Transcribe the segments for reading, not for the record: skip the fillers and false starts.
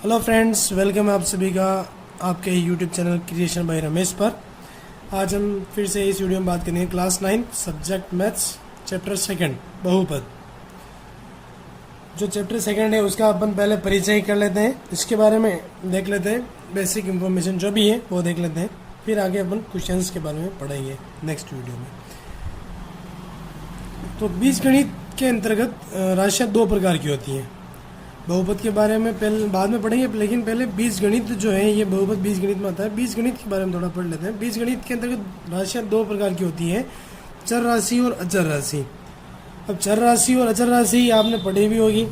Hello friends, welcome है आप सभी का आपके YouTube channel creation bye Ramesh पर। आज हम फिर से इस वीडियो में बात करेंगे class 9 subject maths chapter second बहुपद। जो चैप्टर सेकंड है उसका अपन पहले परिचय कर लेते हैं, इसके बारे में देख लेते हैं, बेसिक इन्फॉर्मेशन जो भी है वो देख लेते हैं, फिर आगे अपन क्वेश्चंस के बारे में पढ़ेंगे नेक्स्ट वीडियो में। तो बीजगणित के अंतर्गत राशियाँ दो प्रकार की होती हैं। बहुपद के बारे में पहले बाद में पढ़ेंगे, लेकिन पहले बीजगणित जो है ये बहुपद बीजगणित में आता है। बीजगणित के बारे में थोड़ा पढ़ लेते हैं। बीजगणित के अंतर्गत राशियाँ दो प्रकार की होती हैं, चर राशि और अचर राशि। अब चर राशि और अचर राशि आपने पढ़ी भी होगी,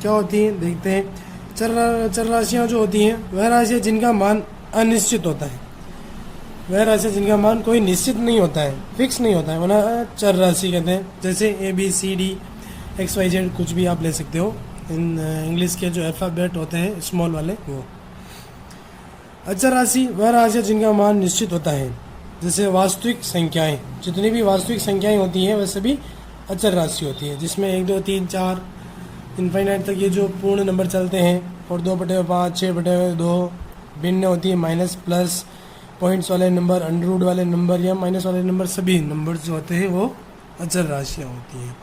क्या होती है देखते हैं। चर राशियाँ जो होती हैं वह राशियाँ जिनका मान अनिश्चित होता है, वह राशि जिनका मान कोई निश्चित नहीं होता है, फिक्स नहीं होता है, वरना चर राशि कहते हैं। जैसे ABCD XYZ कुछ भी आप ले सकते हो, इन इंग्लिश के जो अल्फ़ाबेट होते हैं स्मॉल वाले वो। अचर राशि वह राशि जिनका मान निश्चित होता है, जैसे वास्तविक संख्याएं। जितनी भी वास्तविक संख्याएं होती हैं वह सभी अचर राशि होती है, जिसमें 1 2 3 4 इनफाइनाइट तक ये जो पूर्ण नंबर चलते हैं, और 2/5 6/2 भिन्न होती है, माइनस प्लस पॉइंट्स वाले नंबर, अंडरवुड वाले नंबर या माइनस वाले नंबर, सभी नंबर जो होते हैं वो अचर राशियाँ होती हैं।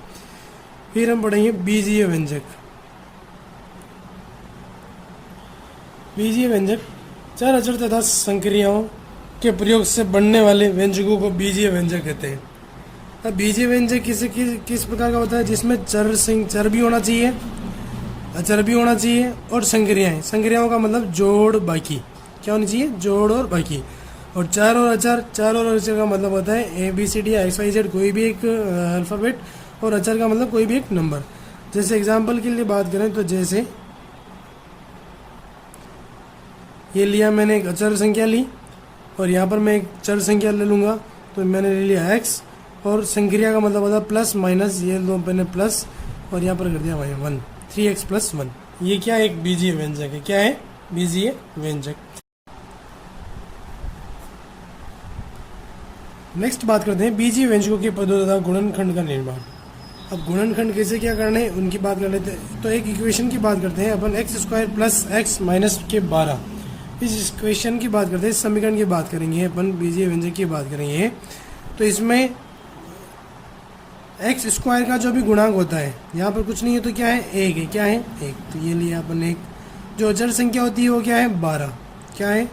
फिर हम पढ़ेंगे बीजीय व्यंजक। बीजीय व्यंजक चर अचर तथा संक्रियाओं के प्रयोग से बनने वाले व्यंजकों को बीजीय व्यंजक कहते हैं। अब बीजीय व्यंजक किस प्रकार का होता है, जिसमें चर भी होना चाहिए, अचर भी होना चाहिए, और संक्रियाओं का मतलब जोड़ बाकी, क्या होनी चाहिए, जोड़ और बाकी। और चर और अचर का मतलब होता है ABCD या XYZ कोई भी एक अल्फ़ाबेट, और अचर का मतलब कोई भी एक नंबर। जैसे एग्जाम्पल के लिए बात करें तो जैसे ये लिया मैंने एक अचर संख्या ली, और यहाँ पर मैं एक चर संख्या ले लूँगा, तो मैंने ले लिया x, और संक्रिया का मतलब होता है प्लस माइनस, ये दो मैंने प्लस और यहाँ पर कर दिया 1, 3x + 1। ये क्या एक बीजीय व्यंजक है, क्या है बीजीय व्यंजक। नेक्स्ट बात करते हैं बीजीय व्यंजकों के पदों तथा गुणनखंड का निर्माण। अब गुणनखंड कैसे क्या करना है उनकी बात कर लेते हैं। तो एक इक्वेशन की बात करते हैं अपन, x² + x - के 12। इस इक्वेशन की बात करते हैं, इस समीकरण की बात करेंगे अपन, बीजीय व्यंजक की बात करेंगे। तो इसमें x² का जो भी गुणांक होता है, यहाँ पर कुछ नहीं है तो क्या है, 1 है, क्या है 1। तो ये लिया अपन 1। जो अचर संख्या होती है वो क्या है, 12, क्या है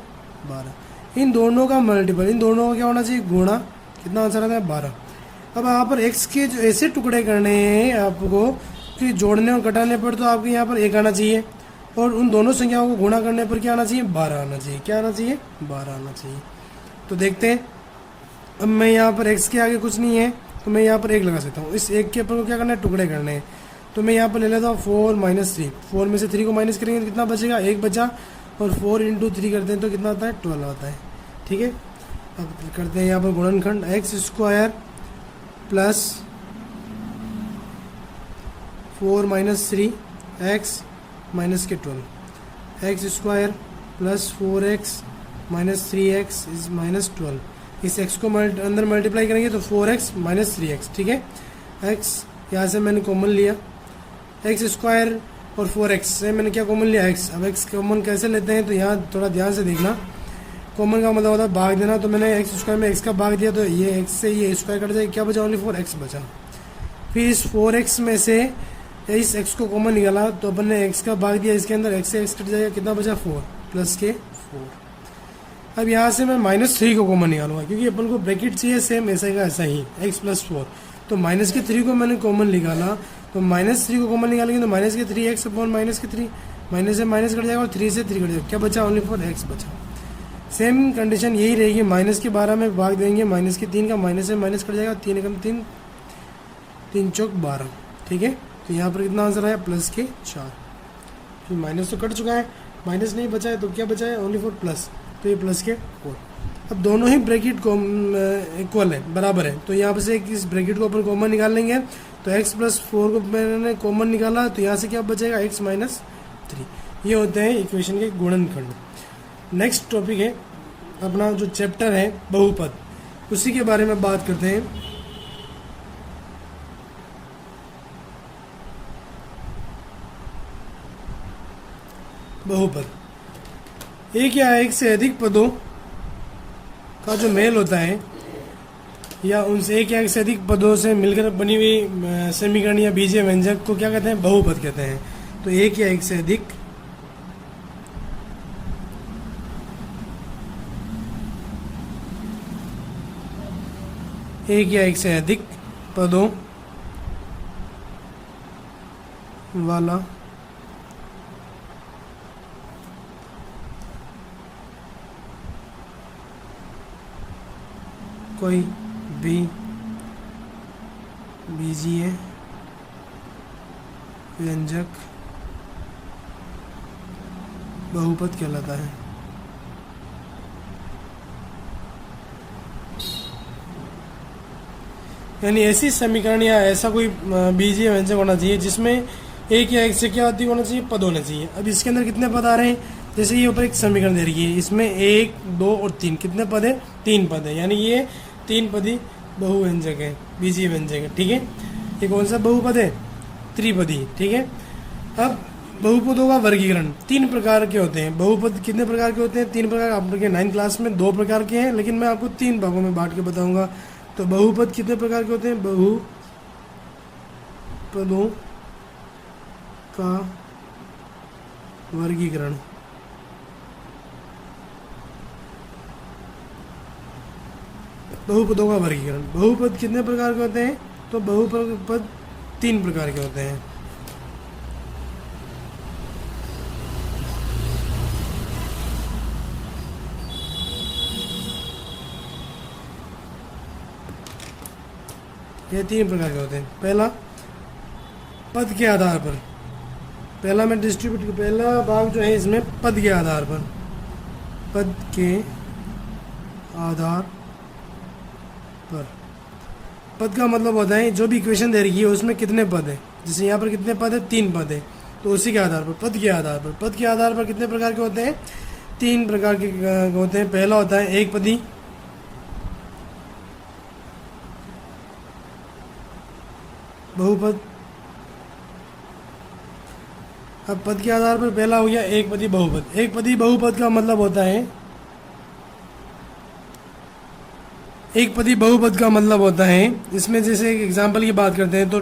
12। इन दोनों का मल्टीपल, इन दोनों का क्या होना चाहिए, गुणा। कितना आंसर आता है, 12। अब यहाँ पर x के जो ऐसे टुकड़े करने हैं आपको कि जोड़ने और घटाने पर तो आपके यहाँ पर 1 आना चाहिए, और उन दोनों संख्याओं को गुणा करने पर क्या आना चाहिए, 12 आना चाहिए, क्या आना चाहिए, 12 आना चाहिए। तो देखते हैं, अब मैं यहाँ पर x के आगे कुछ नहीं है तो मैं यहाँ पर 1 लगा सकता हूँ। इस 1 के ऊपर को क्या करना है, टुकड़े करने हैं। तो मैं यहाँ पर ले लेता हूँ 4 - 3। 4 में से 3 को माइनस करेंगे तो कितना बचेगा, 1 बचा, और 4 × 3 करते हैं तो कितना आता है, 12 आता है। ठीक है, अब करते हैं यहाँ पर गुणनखंड, x² + 4 - 3 x - 12, x² + 4x - 3x is -12। इस x को अंदर मल्टीप्लाई करेंगे तो 4x - 3x, ठीक है। x यहाँ से मैंने कॉमन लिया, x² और 4x से मैंने क्या कॉमन लिया, x। अब x कॉमन कैसे लेते हैं तो यहाँ थोड़ा ध्यान से देखना, कॉमन का मतलब होता है भाग देना। तो मैंने x² में x का भाग दिया, तो ये x से ये स्क्वायर कट जाएगा, क्या बचा, ओनली 4x बचा। फिर इस 4x में से इस x को कॉमन निकाला, तो अपन ने x का भाग दिया इसके अंदर, x से x कट जाएगा, कितना बचा, 4 + के 4। अब यहाँ से मैं -3 को कॉमन निकालूंगा, क्योंकि अपन को ब्रैकेट चाहिए सेम ऐसा का ऐसा ही, x + 4। तो -3 को मैंने कॉमन निकाला, तो -3 को कॉमन निकालेंगे तो -3x / -3, माइनस से माइनस कट जाएगा और 3 से 3 कट जाएगा, क्या बचा, ओनली 4x बचा। सेम कंडीशन यही रहेगी, -12 में भाग देंगे, -3 का माइनस से माइनस कट जाएगा, 3 × 3 3 × 4 12, ठीक है। तो यहाँ पर कितना आंसर आया, +4। फिर माइनस तो कट चुका है, माइनस नहीं बचा है, तो क्या बचा है, ओनली 4 प्लस, तो ये +4। अब दोनों ही ब्रैकेट को इक्वल है, बराबर है, तो यहाँ पर से इस ब्रैकेट को अपन कॉमन निकाल लेंगे। तो x + 4 को मैंने कॉमन निकाला, तो यहाँ से क्या बचेगा, x - 3। ये होते हैं इक्वेशन के गुणनखंड। नेक्स्ट टॉपिक है अपना जो चैप्टर है बहुपद, उसी के बारे में बात करते हैं। बहुपद। एक या एक से अधिक पदों का जो मेल होता है या उनसे एक या एक से अधिक पदों से मिलकर बनी हुई समीकरण या बीजीय व्यंजक को क्या कहते हैं? बहुपद कहते हैं। तो एक या एक से अधिक पदों वाला कोई भी बीजीय व्यंजक बहुपद कहलाता है। यानी ऐसी समीकरण या ऐसा कोई बीजीय व्यंजक होना चाहिए जिसमें एक या एक से क्या अधिक होना चाहिए? पद होने चाहिए। अब इसके अंदर कितने पद आ रहे हैं? जैसे ये ऊपर एक समीकरण दे रही है, इसमें 1, 2 और 3 कितने पद है? 3 पद है। यानी ये 3 पदी बहुव्यंजक है, बीजीय व्यंजक है। ठीक है, ये कौन सा बहुपद है? त्रिपदी। ठीक है, अब बहुपदों का वर्गीकरण 3 प्रकार के होते हैं। बहुपद कितने प्रकार के होते हैं? 3 प्रकार। आपके 9th क्लास में 2 प्रकार के हैं, लेकिन मैं आपको 3 भागों में बांट के बताऊंगा। तो बहुपद कितने प्रकार के होते हैं? बहुपदों का वर्गीकरण बहुपद कितने प्रकार के होते हैं? तो बहुपद 3 प्रकार के होते हैं। ये 3 प्रकार के होते हैं। पहला, पद के आधार पर। पहला मैं डिस्ट्रीब्यूट, पहला भाग जो है इसमें पद के आधार पर, पद के आधार पर। पद का मतलब होता है जो भी इक्वेशन दे रही है उसमें कितने पद है। जैसे यहाँ पर कितने पद है? 3 पद है। तो उसी के आधार पर, पद के आधार पर, पद के आधार पर कितने प्रकार के होते हैं? 3 प्रकार के होते हैं। पहला होता है एक पदी बहुपद। अब पद के आधार पर पहला हो गया एक पदी बहुपद। एक पदी बहुपद का मतलब होता है, एक पदी बहुपद का मतलब होता है, इसमें जैसे एक एग्जांपल की बात करते हैं तो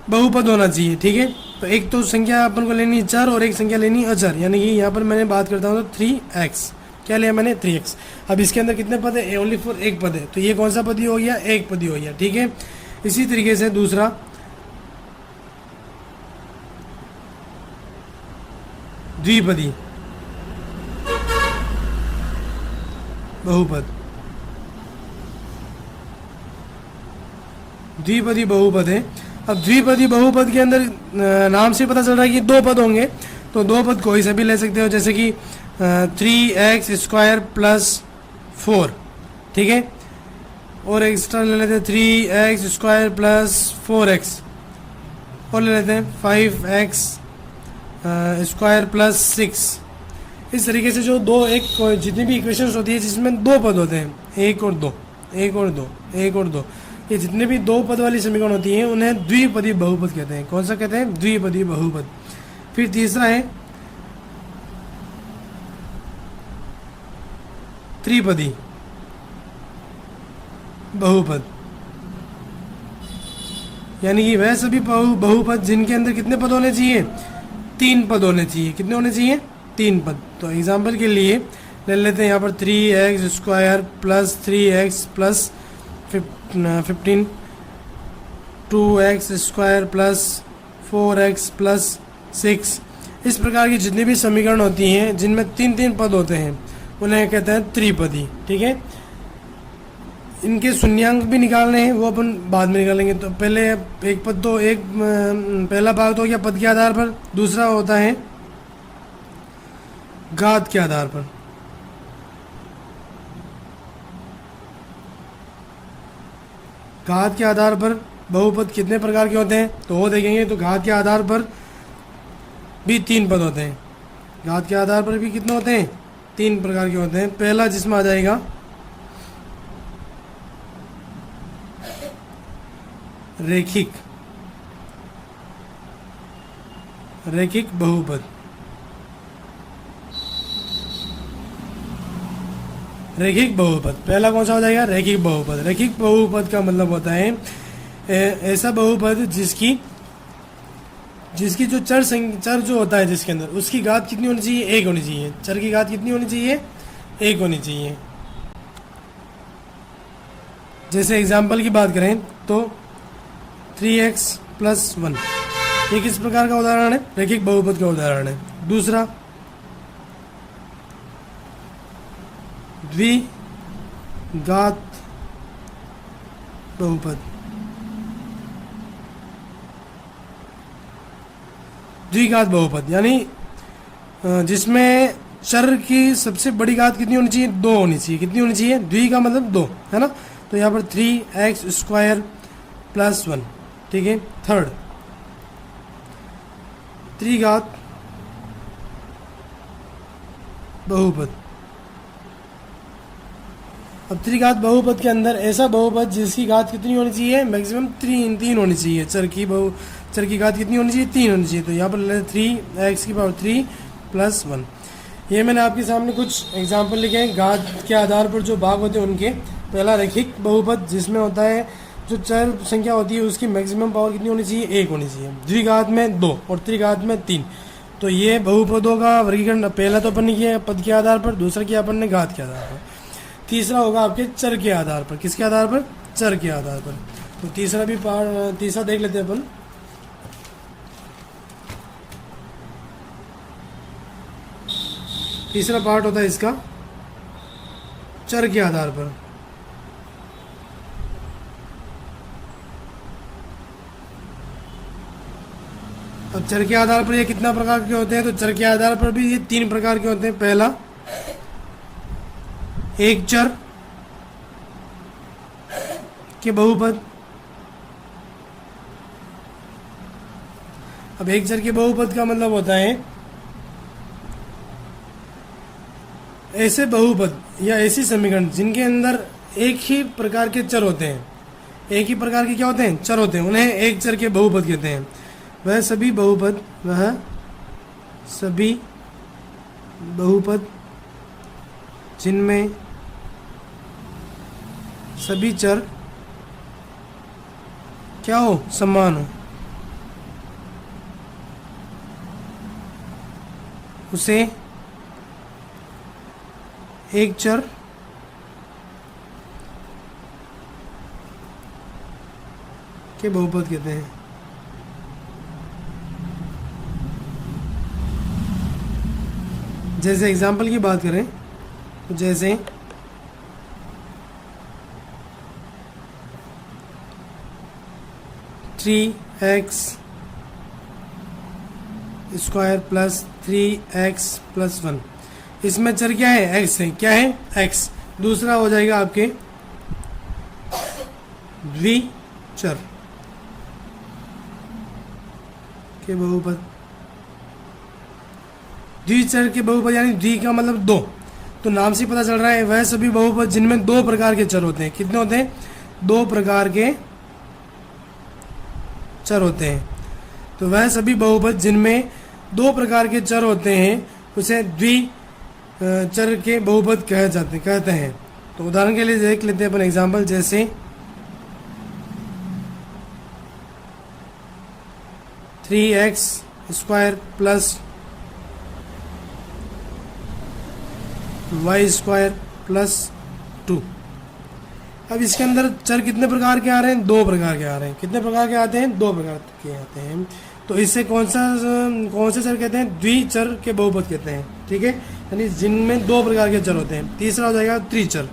बहुपद होना चाहिए। ठीक है, तो एक तो संख्या अपन को लेनी चर और एक संख्या लेनी अचर। यानी कि यहाँ पर मैंने बात करता हूँ तो 3x, क्या लिया मैंने? 3x। अब इसके अंदर कितने पद है? ओनली फॉर एक पद है, तो ये कौन सा पदी हो गया? एक पदी हो गया। ठीक है, इसी तरीके से दूसरा द्विपदी बहुपद। द्विपदी बहुपद है। अब द्विपदी बहुपद के अंदर नाम से पता चल रहा है कि 2 पद होंगे, तो 2 पद कोई सा भी ले सकते हो, जैसे कि 3x² + 4। ठीक है, और एक्स्ट्रा ले लेते हैं 3x² + 4x, और ले लेते हैं 5x² + 6। इस तरीके से जो जितनी भी इक्वेशंस होती है जिसमें 2 पद होते हैं, 1 और 2, 1 और 2, 1 और 2, ये जितने भी 2 पद वाली समीकरण होती हैं उन्हें द्विपदी बहुपद कहते हैं। कौन सा कहते हैं? द्विपदी बहुपद। फिर तीसरा है त्रिपदी बहुपद। यानी कि वह सभी बहुपद जिनके अंदर कितने पद होने चाहिए? 3 पद होने चाहिए। कितने होने चाहिए? 3 पद। तो एग्जाम्पल के लिए ले लेते हैं यहाँ पर 3x² + 3x + 15, 2x² + 4x + 6। इस प्रकार की जितनी भी समीकरण होती हैं जिनमें 3 पद होते हैं उन्हें कहते हैं त्रिपदी। ठीक है, इनके शून्यांक भी निकालने हैं, वो अपन बाद में निकालेंगे। तो पहले एक पद तो पहला भाग तो हो गया पद के आधार पर, दूसरा होता है घात के आधार पर। घात के आधार पर बहुपद कितने प्रकार के होते हैं तो वो देखेंगे। तो घात के आधार पर भी 3 पद होते हैं। घात के आधार पर भी कितने होते हैं? 3 प्रकार के होते हैं। पहला जिसमें आ जाएगा रैखिक बहुपद। रैखिक बहुपद। पहला कौन सा हो जाएगा? रैखिक बहुपद। रैखिक बहुपद का मतलब होता है ऐसा बहुपद जिसकी जो चर जो होता है जिसके अंदर, उसकी घात कितनी होनी चाहिए? 1 होनी चाहिए। चर की घात कितनी होनी चाहिए? 1 होनी चाहिए। जैसे एग्जाम्पल की बात करें तो 3x + 1, ये किस प्रकार का उदाहरण है? रैखिक बहुपद का उदाहरण है। दूसरा द्विघात बहुपद। द्विघात बहुपद यानी जिसमें चर की सबसे बड़ी घात कितनी होनी चाहिए? 2 होनी चाहिए। कितनी होनी चाहिए? द्वि का मतलब 2, है ना। तो यहाँ पर 3x² + 1, ठीक है। थर्ड त्रिघात बहुपद। अब त्रिघात बहुपद के अंदर ऐसा बहुपद जिसकी घात कितनी होनी चाहिए? मैक्सिमम 3 होनी चाहिए। चर की घात कितनी होनी चाहिए? 3 होनी चाहिए। तो यहाँ पर ले 3x³ + 1। ये मैंने आपके सामने कुछ एग्जाम्पल लिखे हैं घात के आधार पर जो भाग होते हैं उनके। पहला रैखिक बहुपद जिसमें होता है जो चर संख्या होती है उसकी मैक्सिमम पावर कितनी होनी चाहिए? 1 होनी चाहिए। द्विघात में 2 और त्रिघात में 3। तो ये बहुपदों का वर्गीकरण पहला तो अपन ने किया पद के आधार पर, दूसरा किया अपन ने घात के आधार पर, तीसरा होगा आपके चर के आधार पर। किसके आधार पर? चर के आधार पर। तो तीसरा देख लेते हैं अपन। तीसरा पार्ट होता है इसका चर के आधार पर। अब चर के आधार पर ये कितना प्रकार के होते हैं? तो चर के आधार पर भी ये 3 प्रकार के होते हैं। पहला एक चर के बहुपद। अब एक चर के बहुपद का मतलब होता है ऐसे बहुपद या ऐसी समीकरण जिनके अंदर एक ही प्रकार के चर होते हैं। एक ही प्रकार के क्या होते हैं? चर होते हैं। उन्हें एक चर के बहुपद कहते हैं। वह सभी बहुपद जिनमें सभी चर क्या हो? समान हो, उसे एक चर के बहुपद कहते हैं। जैसे एग्जाम्पल की बात करें तो जैसे 3x² + 3x + 1, इसमें चर क्या है? x है। क्या है? x। दूसरा हो जाएगा आपके द्विचर के बहुपद। द्विचर के बहुपद यानी द्वि का मतलब 2। तो नाम से पता चल रहा है वह सभी बहुपद जिनमें 2 प्रकार के चर होते हैं। कितने होते हैं? 2 प्रकार के चर होते हैं। तो वह सभी बहुपद जिनमें 2 प्रकार के चर होते हैं उसे द्विचर के बहुपद कहते हैं। तो उदाहरण के लिए देख लेते हैं अपन एग्जाम्पल। जैसे 3x² + y² + 2। अब इसके अंदर चर कितने प्रकार के आ रहे हैं? 2 प्रकार के आ रहे हैं। कितने प्रकार के आते हैं? 2 प्रकार के आते हैं। तो इससे कौन से चर कहते हैं? द्विचर के बहुपद कहते हैं। ठीक है, यानी जिनमें 2 प्रकार के चर होते हैं। तीसरा हो जाएगा त्रिचर।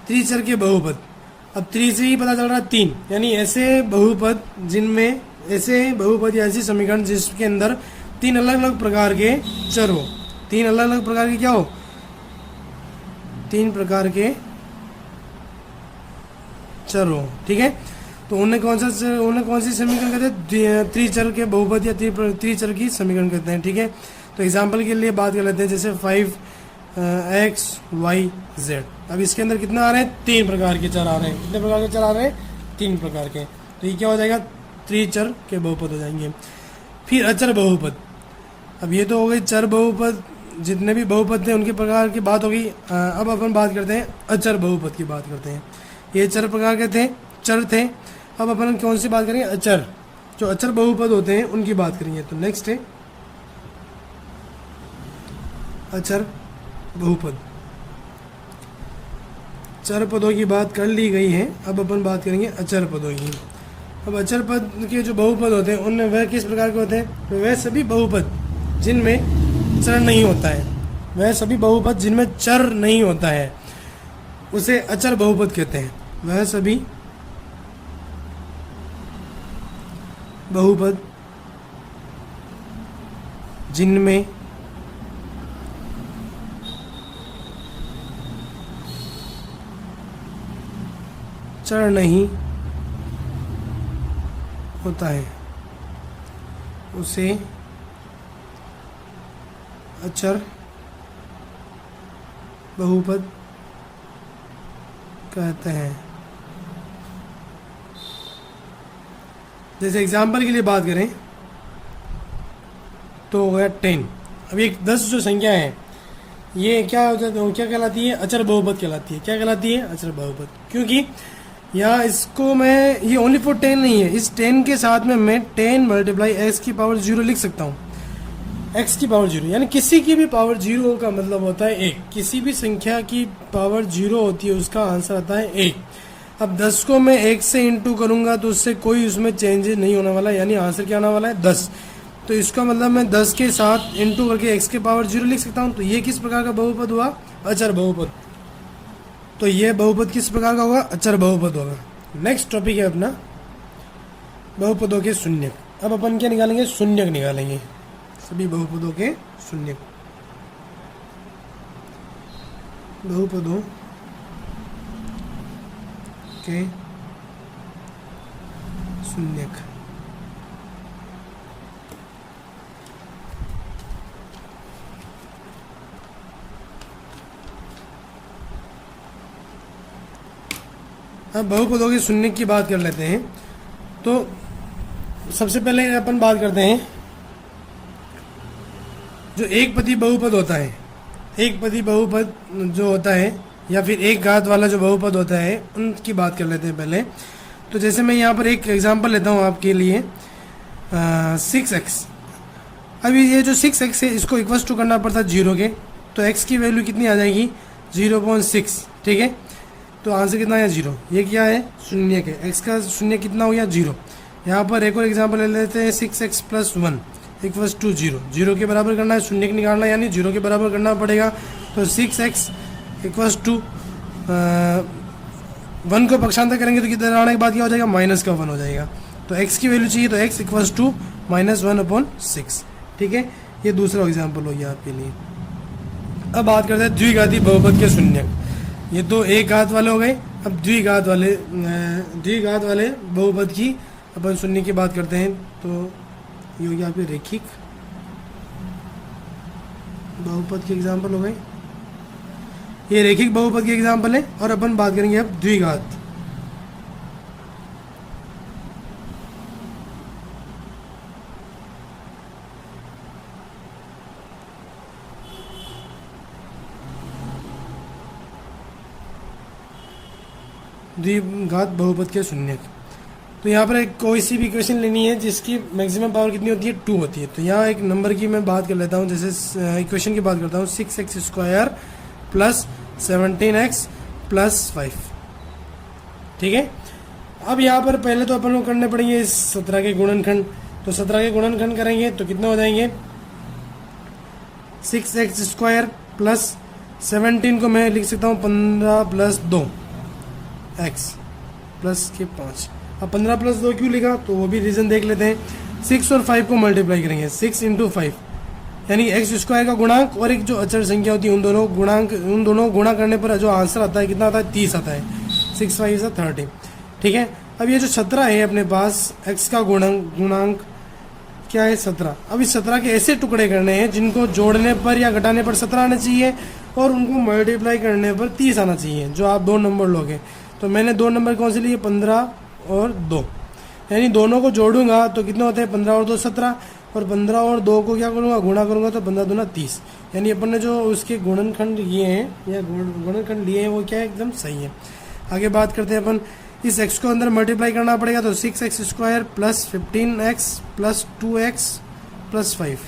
त्रिचर के बहुपद। अब 3 से ही पता चल रहा है 3, यानी ऐसे बहुपद या ऐसी समीकरण जिसके अंदर 3 अलग अलग प्रकार के चर हो। 3 अलग अलग प्रकार के क्या हो? 3 प्रकार के चर हो। ठीक है, तो उन्हें कौन सी समीकरण कहते हैं? त्रिचर के बहुपद या त्रिचर की समीकरण कहते हैं। ठीक है, तो एग्जाम्पल के लिए बात कर लेते हैं। जैसे 5x y z। अब इसके अंदर कितना आ रहे हैं? 3 प्रकार के चर आ रहे हैं। कितने प्रकार के चर आ रहे हैं? 3 प्रकार के। तो ये क्या हो जाएगा, त्रिचर के बहुपद हो जाएंगे। फिर अचर बहुपद, अब ये तो हो गई चर बहुपद, जितने भी बहुपद थे उनके प्रकार की बात हो गई। अब अपन बात करते हैं अचर बहुपद की बात करते हैं। ये चर प्रकार के थे, चर थे। अब अपन कौन सी बात करेंगे, अचर, जो अचर बहुपद होते हैं उनकी बात करेंगे। तो नेक्स्ट है अचर बहुपद। चर पदों की बात कर ली गई है, अब अपन बात करेंगे अचर पदों की। अब अचर पद के जो बहुपद होते हैं उनमें वह किस प्रकार के होते हैं, तो वह सभी बहुपद जिनमें चर नहीं होता है, वह सभी बहुपद जिनमें चर नहीं होता है उसे अचर बहुपद कहते हैं। वह सभी बहुपद जिनमें चर नहीं होता है उसे अचर बहुपद कहते हैं। जैसे एग्जाम्पल के लिए बात करें तो हो गया 10। अब ये 10 जो संख्या है ये क्या होता है, क्या कहलाती है, अचर बहुपद कहलाती है। क्या कहलाती है, अचर बहुपद, क्योंकि यहाँ इसको मैं, ये ओनली फॉर 10 नहीं है, इस 10 के साथ में मैं 10 मल्टीप्लाई एक्स की पावर 0 लिख सकता हूँ। एक्स की पावर 0 यानी किसी की भी पावर 0 का मतलब होता है 1। किसी भी संख्या की पावर 0 होती है उसका आंसर आता है 1। अब 10 को मैं 1 से इंटू करूंगा तो उससे कोई उसमें चेंजेस नहीं होने वाला, यानी आंसर क्या आने वाला है 10। तो इसका मतलब मैं 10 के साथ इंटू करके x के पावर 0 लिख सकता हूँ। तो ये किस प्रकार का बहुपद हुआ, अचर बहुपद। तो ये बहुपद किस प्रकार का होगा, अचर बहुपद होगा। नेक्स्ट टॉपिक है अपना बहुपदों के शून्यक। अब अपन क्या निकालेंगे, शून्यक निकालेंगे, सभी बहुपदों के शून्यक। बहुपदों के शून्यक। अब बहुपदों के शून्यक की बात कर लेते हैं। तो सबसे पहले अपन बात करते हैं जो एक पदी बहुपद होता है, एक पदी बहुपद जो होता है या फिर एक घात वाला जो बहुपद होता है उनकी बात कर लेते हैं पहले। तो जैसे मैं यहाँ पर एक एग्जांपल लेता हूँ आपके लिए, 6x। अभी ये जो 6x है इसको इक्वल्स टू करना पड़ता है 0 के, तो x की वैल्यू कितनी आ जाएगी, 0.6। ठीक है, तो आंसर कितना है 0। ये क्या है, शून्य के, x का शून्य कितना हो गया 0। यहाँ पर एक और एग्जांपल ले लेते हैं, 6x + 1 इक्वल्स टू 0। 0 के बराबर करना है, शून्य निकालना है, यानी 0 के बराबर करना पड़ेगा। तो 6x इक्वल्स टू 1 को पक्षांतर करेंगे तो किधर आने के बाद क्या हो जाएगा, -1 हो जाएगा। तो x की वैल्यू चाहिए तो x इक्वल्स टू -1/6। ठीक है, ये दूसरा एग्जाम्पल हो गया आपके लिए। अब बात करते हैं द्विघाती बहुपद के शून्यक। ये तो एक घात वाले हो गए, अब द्विघात वाले बहुपद की अपन शून्य की बात करते हैं। तो ये हो गया आपके रैखिक बहुपद के एग्जाम्पल हो गए, ये रैखिक बहुपद के एग्जाम्पल है। और अपन बात करेंगे अब द्विघात। द्विघात बहुपद के शून्यक। तो यहाँ पर एक कोई सी भी इक्वेशन लेनी है जिसकी मैक्सिमम पावर कितनी होती है, 2 होती है। तो यहाँ एक नंबर की मैं बात कर लेता हूँ, जैसे इक्वेशन की बात करता हूँ, 6x² + 17x + 5। ठीक है, अब यहाँ पर पहले तो अपन को करने पड़ेंगे इस 17 के गुणनखंड। तो 17 के गुणनखंड करेंगे तो कितने हो जाएंगे, 6x² + 17 को मैं लिख सकता हूँ 15 + 2 x + 5। अब 15 + 2 क्यों लिखा, तो वो भी रीज़न देख लेते हैं। 6 और 5 को मल्टीप्लाई करेंगे, 6 × 5 यानी x² का गुणांक और एक जो अचर संख्या होती है उन दोनों गुणा करने पर जो आंसर आता है कितना आता है, 30 आता है। 6 × 5 = 30। ठीक है, अब ये जो 17 है अपने पास, x का गुणांक क्या है, 17। अब इस 17 के ऐसे टुकड़े करने हैं जिनको जोड़ने पर या घटाने पर 17 आना चाहिए और उनको मल्टीप्लाई करने पर 30 आना चाहिए, जो आप 2 नंबर लोगे। तो मैंने 2 नंबर कौन से लिए, 15 और 2। यानी दोनों को जोड़ूंगा तो कितने होते हैं 15 और 2 17, और 15 और 2 को क्या करूँगा गुणा करूँगा तो 15 दूना 30। यानी अपन ने जो उसके गुणनखंड लिए हैं या गुणनखंड लिए हैं वो क्या है एकदम सही है। आगे बात करते हैं अपन, इस x को अंदर मल्टीप्लाई करना पड़ेगा तो 6x² plus 15x plus 2x plus 5।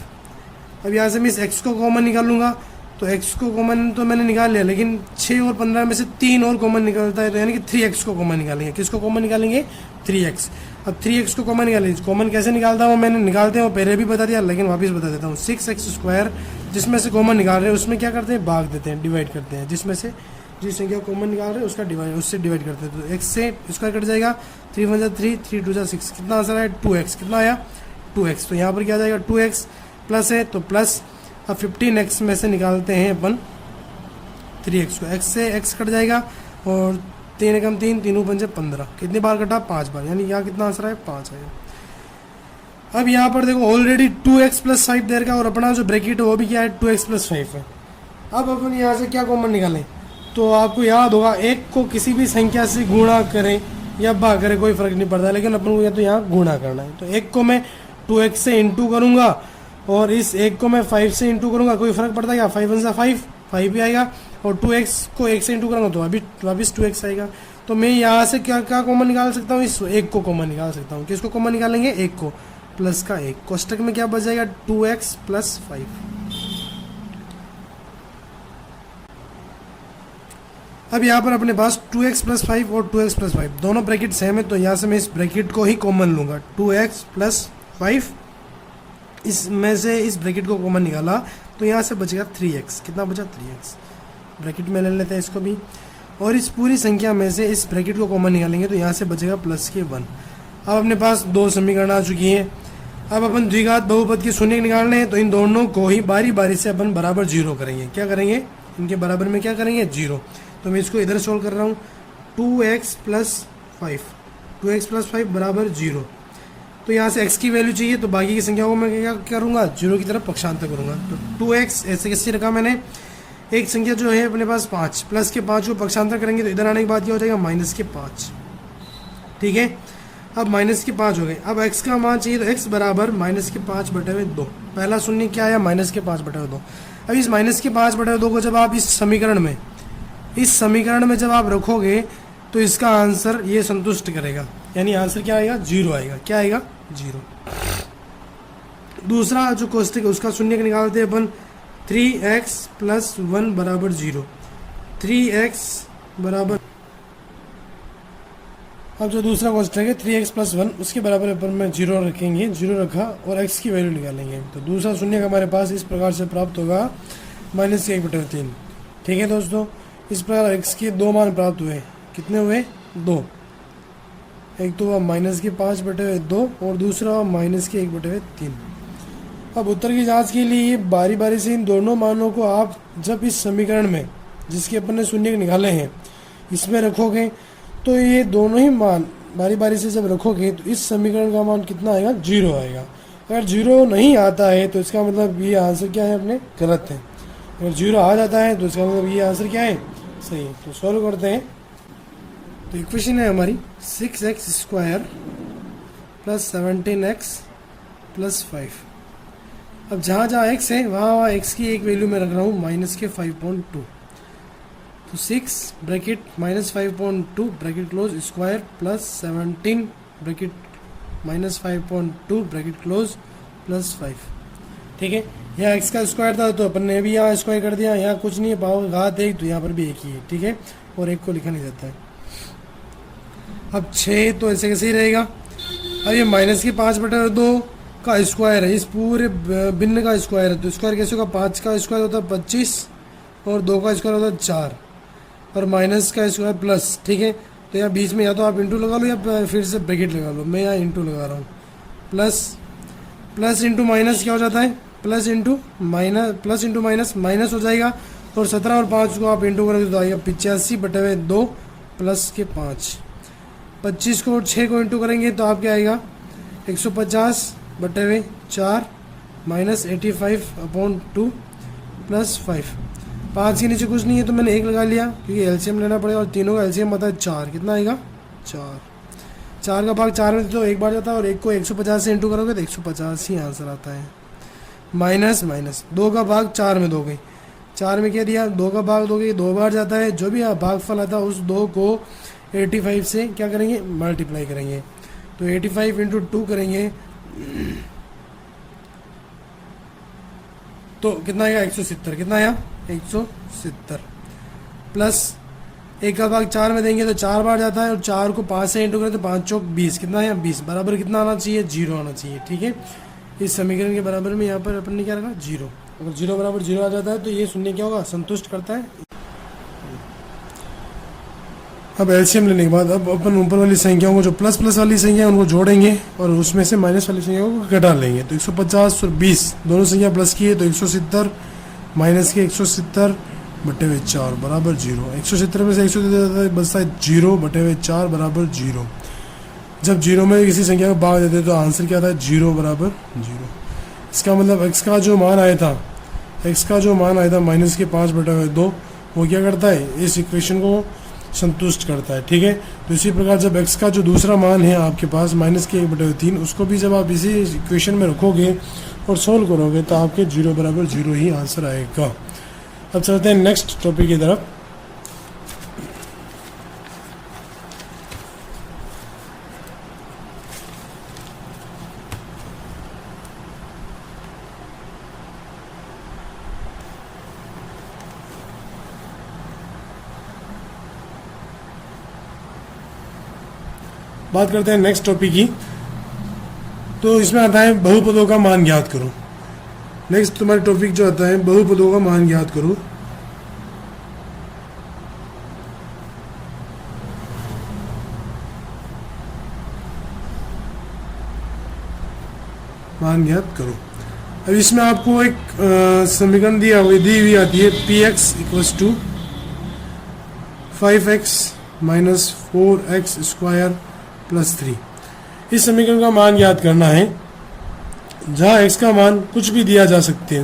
अब यहाँ से मैं इस x को कॉमन निकालूंगा तो x को कॉमन तो मैंने निकाल लिया, लेकिन 6 और 15 में से 3 और कॉमन निकलता है, तो यानी कि 3x को कॉमन निकालेंगे। किसको कॉमन निकालेंगे 3x। अब 3x को कॉमन निकालेंगे, कॉमन कैसे निकालता हूँ मैंने निकालते हैं वो पहले भी बता दिया, लेकिन वापस बता देता हूँ। 6x² जिसमें से कॉमन निकाल रहे हैं उसमें क्या करते हैं भाग देते हैं, डिवाइड करते हैं, जिसमें से जिस संख्या कॉमन निकाल रहे हैं उसका डिवाइड उससे डिवाइड करते हैं। तो x से स्क्वायर कट जाएगा, 3 1 3, 3 2 6, कितना आंसर आया 2x। कितना आया 2x। तो यहाँ पर क्या आ जाएगा 2x प्लस है तो प्लस। अब 15x में से निकालते हैं अपन 3x को, x से x कट जाएगा और 3 एकम 3, 3 5 15, कितनी बार कटा 5 बार, यानी यहाँ कितना आंसर है 5 आएगा। अब यहाँ पर देखो ऑलरेडी 2x प्लस 5 दे रखा और अपना जो ब्रैकेट है वो भी क्या है 2x प्लस 5 है। अब अपन यहाँ से क्या कॉमन निकालें, तो आपको याद होगा एक को किसी भी संख्या से गुणा करें या भाग करें कोई फर्क नहीं पड़ता, लेकिन अपन को या तो यहाँ गुणा करना है। तो एक को मैं 2x से इंटू करूँगा और इस एक को मैं 5 से इंटू करूँगा, कोई फर्क पड़ता है क्या, 5 1 से 5 भी आएगा, और 2x को 1 से इंटू करूँगा तो अभी वापिस 2x आएगा। तो मैं यहाँ से क्या क्या कॉमन निकाल सकता हूँ, इस एक को कॉमन निकाल सकता हूँ। किसको कॉमन निकालेंगे, एक को, प्लस का एक, कोष्टक में क्या बच जाएगा 2x प्लस 5। अब यहाँ पर अपने पास 2x प्लस 5 और 2x प्लस 5 दोनों ब्रैकेट सेम है, तो यहाँ से मैं इस ब्रैकेट को ही कॉमन लूँगा। 2x प्लस 5 इसमें से इस ब्रैकेट को कॉमन निकाला तो यहाँ से बचेगा 3x। कितना बचा 3x, ब्रैकेट में ले लेते हैं इसको भी, और इस पूरी संख्या में से इस ब्रैकेट को कॉमन निकालेंगे तो यहाँ से बचेगा प्लस के 1। अब अपने पास दो समीकरण आ चुकी हैं। अब अपन द्विघात बहुपद के शून्य निकालने हैं तो इन दोनों को ही बारी बारी से अपन बराबर 0 करेंगे। क्या करेंगे, इनके बराबर में क्या करेंगे 0। तो मैं इसको इधर सोल्व कर रहा हूँ, 2x प्लस 5 बराबर 0। तो यहाँ से x की वैल्यू चाहिए तो बाकी की संख्याओं को मैं क्या करूँगा 0 की तरफ पक्षांतर करूँगा। तो 2x ऐसे कैसे रखा मैंने, एक संख्या जो है अपने पास 5 प्लस के 5 को पक्षांतर करेंगे तो इधर आने के बाद क्या हो जाएगा माइनस के 5। ठीक है, अब माइनस के 5 हो गए। अब x का मान चाहिए तो x बराबर माइनस के 5/2। पहला शून्य क्या आया माइनस के 5/2। अब इस माइनस के 5/2 को जब आप इस समीकरण में जब आप रखोगे तो इसका आंसर ये संतुष्ट करेगा, यानी आंसर क्या आएगा 0 आएगा। क्या आएगा 0। दूसरा जो कोष्टक है उसका शून्य निकालते हैं अपन, 3x प्लस 1 बराबर 0। 3x बराबर, अब जो दूसरा कोष्टक है 3x प्लस 1 उसके बराबर अपन में 0 रखेंगे, 0 रखा और x की वैल्यू निकालेंगे। तो दूसरा शून्य हमारे पास इस प्रकार से प्राप्त होगा -1/3। ठीक है दोस्तों, इस प्रकार x के दो मान प्राप्त हुए। कितने हुए 2, एक तो हुआ -5/2 और दूसरा -1/3। अब उत्तर की जांच के लिए बारी बारी से इन दोनों मानों को आप जब इस समीकरण में जिसके अपन ने शून्य निकाले हैं इसमें रखोगे तो ये दोनों ही मान बारी बारी से जब रखोगे तो इस समीकरण का मान कितना आएगा 0 आएगा। अगर 0 नहीं आता है तो इसका मतलब ये आंसर क्या है अपने गलत है, अगर 0 आ जाता है तो इसका मतलब ये आंसर क्या है सही है। तो सॉल्व करते हैं। तो इक्वेशन है हमारी 6x² प्लस 17x प्लस 5। अब जहाँ जहाँ x है वहाँ x की एक वैल्यू मैं रख रहा हूँ -5.2। तो 6 bracket -5.2 bracket close square plus 17 bracket -5.2 bracket close plus 5। ठीक है, यहाँ x का स्क्वायर था तो अपन ने भी यहाँ स्क्वायर कर दिया, यहाँ कुछ नहीं है, पावर घात एक, तो यहाँ पर भी एक ही है। ठीक है, और एक को लिखा नहीं जाता है। अब 6 तो ऐसे कैसे ही रहेगा। अब ये -5/2 का स्क्वायर है, इस पूरे भिन्न का स्क्वायर है, तो स्क्वायर कैसे होगा, 5 का स्क्वायर होता है 25 और 2 का स्क्वायर होता है 4 और माइनस का स्क्वायर प्लस। ठीक है, तो यहाँ बीच में या तो आप इंटू लगा लो या फिर से ब्रैकेट लगा लो, मैं यहाँ इंटू लगा रहा हूँ। प्लस इंटू माइनस क्या हो जाता है, प्लस इंटू माइनस माइनस हो जाएगा, और 17 और 5 को आप इंटू करोगे तो आएगा 85/2 प्लस के 5। 25 को और 6 को इंटू करेंगे तो आप क्या आएगा 150/4 -85/2 प्लस 5। 5 के नीचे कुछ नहीं है तो मैंने 1 लगा लिया क्योंकि एलसीएम लेना पड़ेगा, और तीनों का एलसीएम आता है 4। कितना आएगा 4। 4 का भाग 4 में तो एक बार जाता है, और 1 को 150 से इंटू करोगे तो 150 ही आंसर आता है। माइनस माइनस 2 का भाग 4 में दोगे, 4 में क्या दिया, 2 का भाग दोगे 2 बार जाता है, जो भी भागफल आता है उस 2 को 85 से क्या करेंगे, मल्टीप्लाई करेंगे। तो 85 इंटू 2 करेंगे तो कितना आएगा, 170। कितना आया, 170 प्लस 1 का भाग 4 में देंगे तो 4 बार जाता है, और 4 को 5 से इंटू करें तो 5 चौक 20। कितना है, 20 बराबर कितना आना चाहिए, 0 आना चाहिए। ठीक है, इस समीकरण के बराबर में यहाँ पर अपन ने क्या रखा, 0। अगर 0 बराबर 0 आ जाता है तो ये शून्य क्या होगा, संतुष्ट करता है। अब एलसीएम लेने के बाद अब अपन ऊपर वाली संख्याओं को, जो प्लस प्लस वाली संख्या उनको जोड़ेंगे और उसमें से माइनस वाली संख्याओं को घटा लेंगे। तो 150 और 20 दोनों संख्या प्लस की है तो 170 माइनस के 170 बटे हुए 4 बराबर 0। 170 में से 170 बचता है 0 बटे हुए 4 बराबर 0। जब 0 में किसी संख्या को भाग देते हैं तो आंसर क्या आता है, 0 बराबर 0। इसका मतलब x का जो मान आया था माइनस के 5 बटे हुए 2, वो क्या करता है, इस इक्वेशन को संतुष्ट करता है। ठीक है, तो इसी प्रकार जब x का जो दूसरा मान है आपके पास माइनस के 1/3, उसको भी जब आप इसी इक्वेशन में रखोगे और सोल्व करोगे तो आपके 0 बराबर 0 ही आंसर आएगा। अब चलते हैं नेक्स्ट टॉपिक की तरफ। बात करते हैं नेक्स्ट टॉपिक की। तो इसमें आता है बहुपदों का मान ज्ञात करो। नेक्स्ट तुम्हारा टॉपिक जो आता है बहुपदों का मान ज्ञात करो। मान ज्ञात करो। अब इसमें आपको एक समीकरण दी हुई आती है, px equals to 5x minus 4x square plus 3। इस समीकरण का मान ज्ञात करना है, जहाँ x का मान कुछ भी दिया जा सकता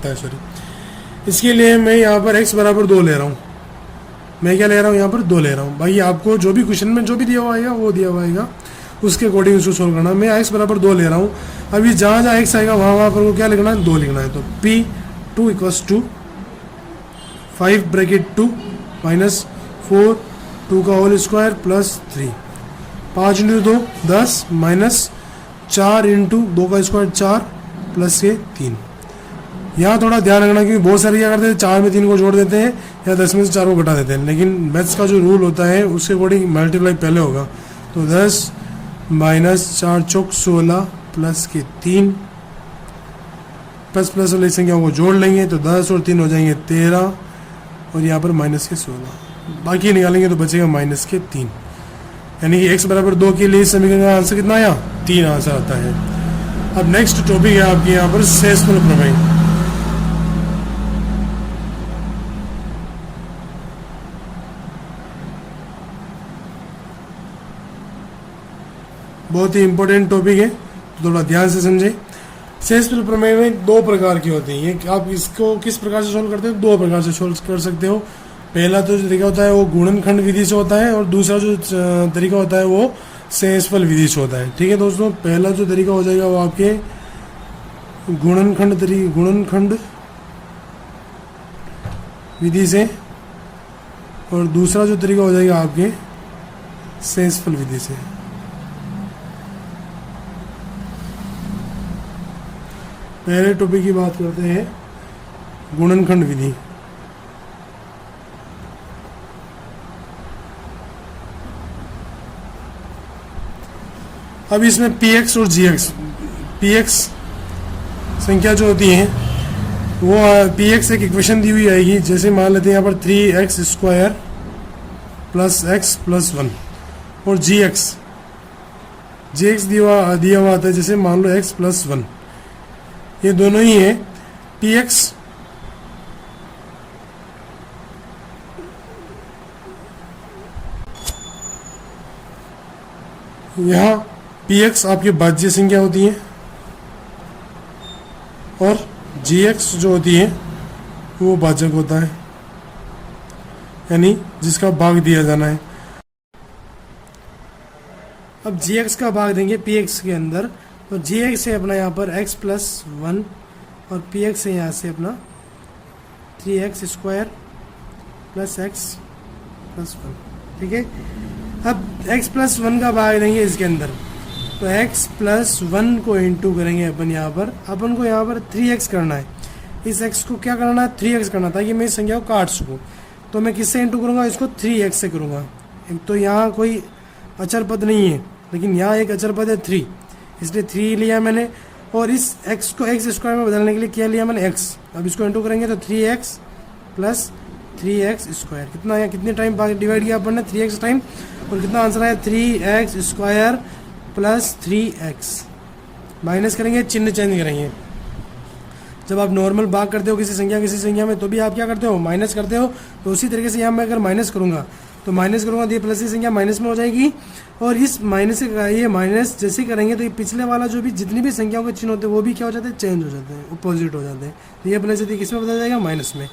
है सॉरी। इसके लिए मैं यहाँ पर x बराबर 2 ले रहा हूँ। मैं क्या ले रहा हूँ, यहाँ पर 2 ले रहा हूँ। भाई आपको जो भी क्वेश्चन में जो भी दिया हुआ आएगा वो दिया हुआ आएगा, उसके अकॉर्डिंग उसको सोल्व करना। मैं x बराबर 2 ले रहा हूँ। अभी जहाँ जहाँ x आएगा वहाँ पर वो क्या लिखना है, 2 लिखना है। तो p2 equals to 5 bracket 2 minus 4 2 का whole square plus 3। 5 into 2 10 minus 4 into 2 का स्क्वायर 4 प्लस के 3। यहाँ थोड़ा ध्यान रखना क्योंकि बहुत सारे क्या करते हैं, 4 में 3 को जोड़ देते हैं या 10 में से 4 को घटा देते हैं, लेकिन मैथ्स का जो रूल होता है उसके अकॉर्डिंग मल्टीप्लाई पहले होगा। तो 10 माइनस 4 चौक 16 प्लस के 3, प्लस प्लस वाली संख्याओं को जोड़ लेंगे तो 10 और 3 हो जाएंगे 13, और यहाँ पर माइनस के 16 बाकी निकालेंगे तो बचेगा माइनस के 3। यानी कि x बराबर 2 के लिए इस समीकरण का आंसर कितना आया, 3 आंसर आता है। अब नेक्स्ट टॉपिक है आपके यहाँ पर शेषफल प्रमेय। बहुत ही इंपॉर्टेंट टॉपिक है, तो थोड़ा ध्यान से समझे। शेषफल प्रमेय में 2 प्रकार की होती है। आप इसको किस प्रकार से सोल्व करते हो, 2 प्रकार से सोल्व कर सकते हो। पहला तो जो तरीका होता है वो गुणनखंड विधि से होता है, और दूसरा जो तरीका होता है वो शेषफल विधि से होता है। ठीक है दोस्तों, पहला जो तरीका हो जाएगा वो आपके गुणनखंड विधि से, और दूसरा जो तरीका हो जाएगा आपके शेषफल विधि से। पहले टॉपिक की बात करते हैं गुणनखंड विधि। अब इसमें px और gx, px संख्या जो होती है वो px एक इक्वेशन दी हुई आएगी। जैसे मान लेते हैं यहाँ पर 3x square plus x plus 1, और gx दिया हुआ आता है, जैसे मान लो x प्लस 1। ये दोनों ही है। px यहाँ px आपकी भाज्य संख्या होती है, और gx जो होती है वो भाजक होता है, यानी जिसका भाग दिया जाना है। अब जी एक्स का भाग देंगे पी एक्स के अंदर, तो जी एक्स है अपना यहाँ पर एक्स प्लस वन और पी एक्स है यहाँ से अपना 3x² plus x plus one. ठीक है, अब x प्लस वन का भाग देंगे इसके अंदर, तो x प्लस वन को इंटू करेंगे अपन यहाँ पर, अपन को यहाँ पर 3x करना है, इस x को क्या करना है 3x करना, ताकि मैं इस संख्या को काट सकूँ। तो मैं किससे इंटू करूँगा, इसको 3x से करूँगा। एक तो यहाँ कोई अचर पद नहीं है, लेकिन यहाँ एक अचर पद है 3, इसलिए 3 लिया मैंने, और इस x को x² में बदलने के लिए क्या लिया मैंने x। अब इसको इंटू करेंगे तो 3x प्लस 3x², कितना है, कितने टाइम डिवाइड किया अपन ने 3x टाइम, और कितना आंसर आया 3x² प्लस 3x। माइनस करेंगे, चिन्ह चेंज करेंगे। जब आप नॉर्मल भाग करते हो किसी संख्या में, तो भी आप क्या करते हो, माइनस करते हो। तो उसी तरीके से यहाँ मैं अगर माइनस करूँगा तो ये प्लस की संख्या माइनस में हो जाएगी, और इस माइनस से ये माइनस जैसे करेंगे तो ये पिछले वाला जो भी जितनी भी संख्याओं के चिन्ह होते हैं वो भी क्या हो जाते हैं, चेंज हो जाते हैं, अपोजिट हो जाते हैं। तो ये प्लस किस में बदल जाएगा, माइनस में।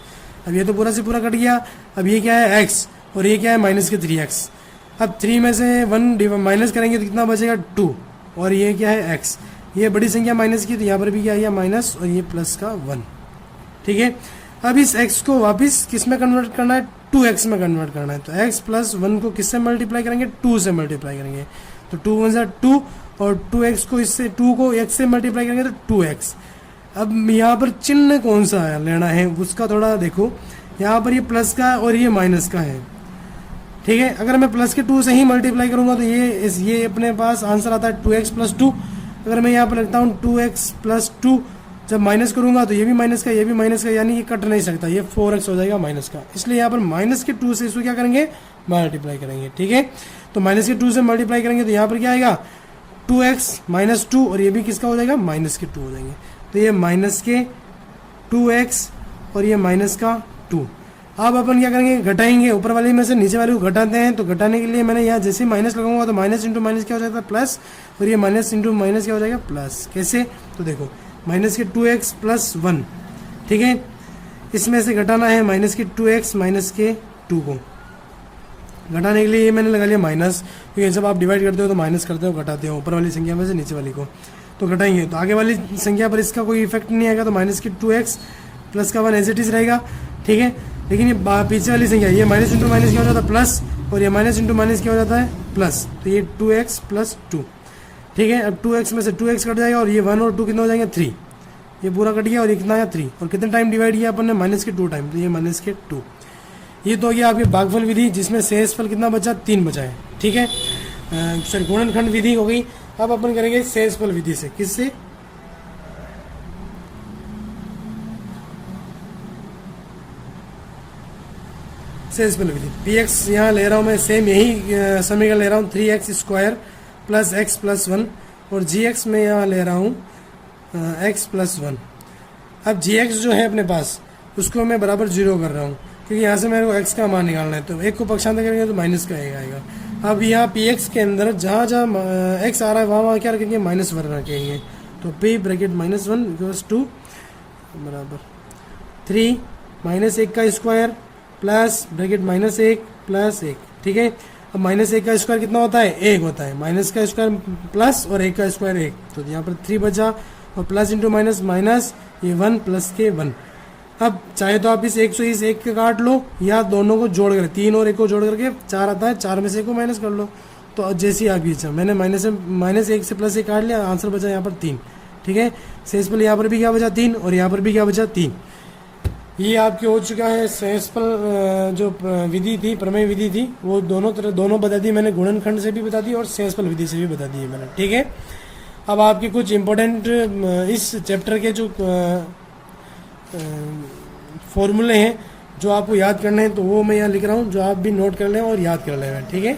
अब ये तो पूरा से पूरा कट गया। अब ये क्या है x, और ये क्या है माइनस के 3x। अब 3 में से 1 माइनस करेंगे तो कितना बचेगा 2, और ये क्या है x। ये बड़ी संख्या माइनस की, तो यहाँ पर भी क्या है माइनस, और ये प्लस का 1। ठीक है, अब इस x को वापस किस में कन्वर्ट करना है, 2x में कन्वर्ट करना है। तो x प्लस 1 को किससे मल्टीप्लाई करेंगे, 2 से मल्टीप्लाई करेंगे। तो 2 1 जा 2, और 2x को इससे 2 को x से मल्टीप्लाई करेंगे तो 2x। अब यहाँ पर चिन्ह कौन सा है लेना है उसका थोड़ा देखो, यहाँ पर ये प्लस का और ये माइनस का है। ठीक है, अगर मैं प्लस के 2 से ही मल्टीप्लाई करूँगा तो ये अपने पास आंसर आता है 2x प्लस 2। अगर मैं यहाँ पर लिखता हूँ 2x प्लस 2, जब माइनस करूँगा तो ये भी माइनस का, ये भी माइनस का, यानी ये कट नहीं सकता, ये 4x हो जाएगा माइनस का। इसलिए यहाँ पर माइनस के 2 से इसको क्या करेंगे, मल्टीप्लाई करेंगे। ठीक है, तो माइनस के 2 से मल्टीप्लाई करेंगे तो यहाँ पर क्या आएगा 2x माइनस 2, और ये भी किसका हो जाएगा, माइनस के 2 हो जाएंगे। तो ये माइनस के 2x और ये माइनस का 2। अब अपन क्या करेंगे, घटाएंगे, ऊपर वाले में से नीचे वाले को घटाते हैं। तो घटाने के लिए मैंने यहाँ जैसे माइनस लगाऊंगा तो माइनस इंटू माइनस क्या हो जाएगा, प्लस, और ये माइनस इंटू माइनस क्या हो जाएगा, प्लस। कैसे, तो देखो माइनस के 2x प्लस 1। ठीक है, इसमें से घटाना है माइनस के 2x माइनस के 2 को। घटाने के लिए मैंने लगा लिया माइनस, क्योंकि जब आप डिवाइड करते हो तो माइनस करते हो, घटाते हो ऊपर वाली संख्या में से नीचे वाली को। तो घटाएंगे तो आगे वाली संख्या पर इसका कोई इफेक्ट नहीं आएगा, तो माइनस की 2x प्लस का 1 एज इट इज रहेगा। ठीक है, लेकिन ये पीछे वाली संख्या, ये माइनस इंटू माइनस क्या हो जाता है, प्लस, और ये माइनस इंटू माइनस क्या हो जाता है, प्लस। तो ये 2x प्लस 2। ठीक है, अब 2x में से 2x कट जाएगा, और ये 1 और 2 कितना हो जाएंगे, 3। ये पूरा कट गया, और ये कितना आया 3, और कितने टाइम डिवाइड किया अपन ने, माइनस के 2 टाइम, तो ये माइनस के 2। ये तो हो गया आपकी भागफल विधि, जिसमें शेषफल कितना बचा, 3 बचा है। ठीक है, सॉरी गुणनखंड विधि हो गई। अब अपन करेंगे शेषफल विधि से, किससे, शेषफल विधि। px यहाँ ले रहा हूँ मैं, सेम यही समीकरण ले रहा हूँ, 3x² प्लस x प्लस 1, और gx में यहाँ ले रहा हूँ x प्लस 1। अब gx जो है अपने पास, उसको मैं बराबर 0 कर रहा हूँ, क्योंकि यहाँ से मेरे को x का मान निकालना है। तो एक को पक्षांतर करेंगे तो माइनस का एक आएगा। अब यहाँ px के अंदर जहाँ जहाँ x आ रहा है वहाँ क्या रखेंगे, माइनस 1 रखेंगे। तो p ब्रैकेट -1 इक्वल्स टू बराबर 3 माइनस 1 का स्क्वायर प्लस ब्रैकेट -1 प्लस 1। ठीक है, अब -1 का स्क्वायर कितना होता है, 1 होता है। माइनस का स्क्वायर प्लस और 1 का स्क्वायर 1, तो यहाँ पर 3 बचा, और प्लस इंटू माइनस माइनस, ये 1 प्लस के 1। अब चाहे तो आप इस 1 से इस 1 के काट लो, या दोनों को जोड़ कर 3 और 1 को जोड़ करके 4 आता है, 4 में से 1 को माइनस कर लो। तो जैसे ही आप ये मैंने -1 से प्लस 1 काट लिया, आंसर बचा यहाँ पर 3। ठीक है, शेषफल यहाँ पर भी क्या बचा 3, और यहाँ पर भी क्या बचा 3। ये आपके हो चुका है शेषफल जो विधि थी, प्रमेय विधि थी, वो दोनों बता दी मैंने, गुणनखंड से भी बता दी और शेषफल विधि से भी बता दी है मैंने। ठीक है, अब आपके कुछ इम्पोर्टेंट इस चैप्टर के जो फॉर्मूले हैं जो आपको याद करने हैं, तो वो मैं यहाँ लिख रहा हूँ, जो आप भी नोट कर लें और याद कर लें। ठीक है,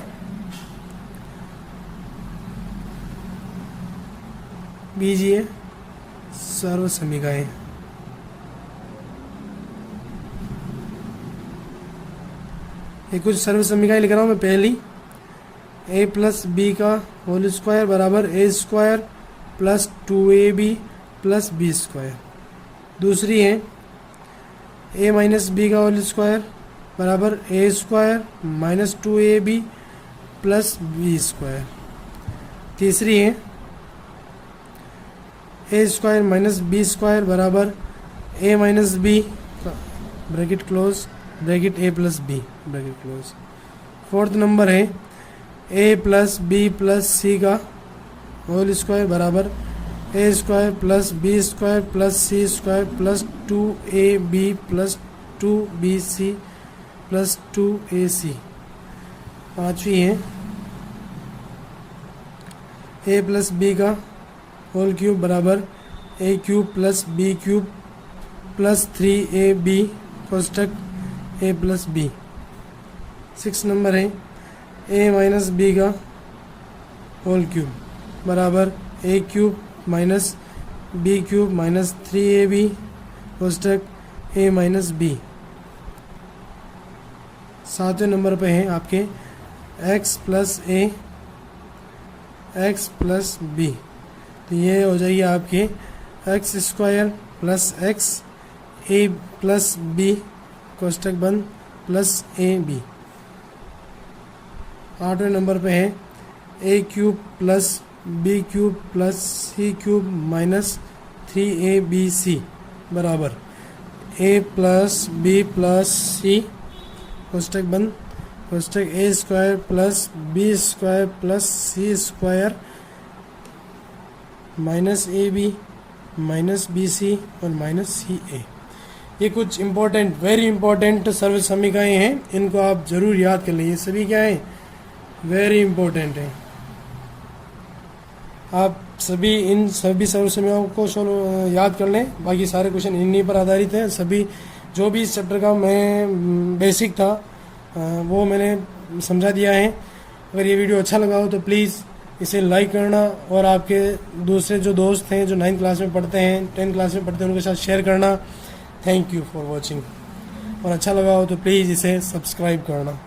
बीजीय सर्व समीकरण। ये कुछ सर्व समीकरण लिख रहा हूँ मैं। पहली, a प्लस बी का होल स्क्वायर बराबर a² plus 2ab plus b²। दूसरी है a माइनस बी का होल स्क्वायर बराबर a² minus 2ab plus b²। तीसरी है A square minus B square बराबर A minus B bracket close bracket A plus B bracket close. Fourth number है A plus B plus C का whole square बराबर A square plus B square plus C square plus 2ab plus 2bc plus 2ac। पाँचवीं है A plus B का whole cube बराबर A cube plus B cube plus 3ab कोष्टक A plus B. 6 number है A minus B का whole cube बराबर A cube minus B cube minus 3ab कोष्टक A minus B. 7वें number पे है आपके x plus A X plus B, तो ये हो जाएगी आपके X square plus X A plus B कोष्टक बंद प्लस ए बी। 8वें नंबर पे है A cube plus B cube plus C cube minus 3abc बराबर A plus B plus C कोष्टक बंद कोष्टक A square plus B square plus C square minus A B minus B C और minus सी ए। ये कुछ important very important सर्व समीकरण हैं, इनको आप ज़रूर याद कर लें। ये सभी क्या है, वेरी इम्पोर्टेंट है। आप सभी इन सभी सर्व समीकरणों को याद कर लें। बाकी सारे क्वेश्चन इन्हीं पर आधारित हैं। सभी जो भी इस चैप्टर का मैं बेसिक था वो मैंने समझा दिया है। अगर ये वीडियो अच्छा लगा हो तो प्लीज़ इसे लाइक करना और आपके दूसरे जो दोस्त हैं जो 9th क्लास में पढ़ते हैं 10th क्लास में पढ़ते हैं उनके साथ शेयर करना। Thank you for watching. और अच्छा लगा हो तो प्लीज़ इसे सब्सक्राइब करना।